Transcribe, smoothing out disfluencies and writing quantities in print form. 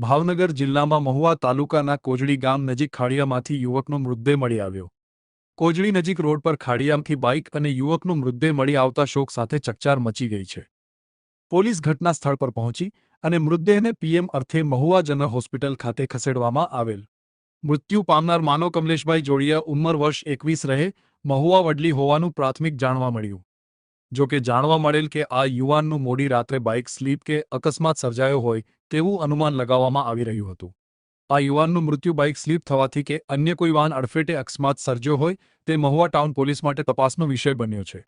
ભાવનગર જિલ્લામાં મહુવા તાલુકાના કોજડી ગામ નજીક ખાડિયામાંથી યુવકનો મૃતદેહ મળી આવ્યો. કોજડી નજીક રોડ પર ખાડિયામાંથી બાઇક અને યુવકનો મૃતદેહ મળી આવતા શોક સાથે ચકચાર મચી ગઈ છે. પોલીસ ઘટના સ્થળ પર પહોંચી અને મૃતદેહને પીએમ અર્થે મહુવા જનરલ હોસ્પિટલ ખાતે ખસેડવામાં આવેલ. મૃત્યુ પામનાર માનવ કમલેશભાઈ જોડિયા ઉંમર વર્ષ 21 રહે મહુવા વડલી હોવાનું પ્રાથમિક જાણવા મળ્યું. જોકે જાણવા મળેલ કે આ યુવાનનું મોડી રાત્રે બાઇક સ્લીપ કે અકસ્માત સર્જાયો હોય તેવું અનુમાન લગાવવામાં આવી રહ્યું હતું. આ યુવાનનું મૃત્યુ બાઇક સ્લીપ થવાથી કે અન્ય કોઈ વાહન અડફેટે અકસ્માત સર્જ્યો હોય તે મહુવા ટાઉન પોલીસ માટે તપાસનો વિષય બન્યો છે.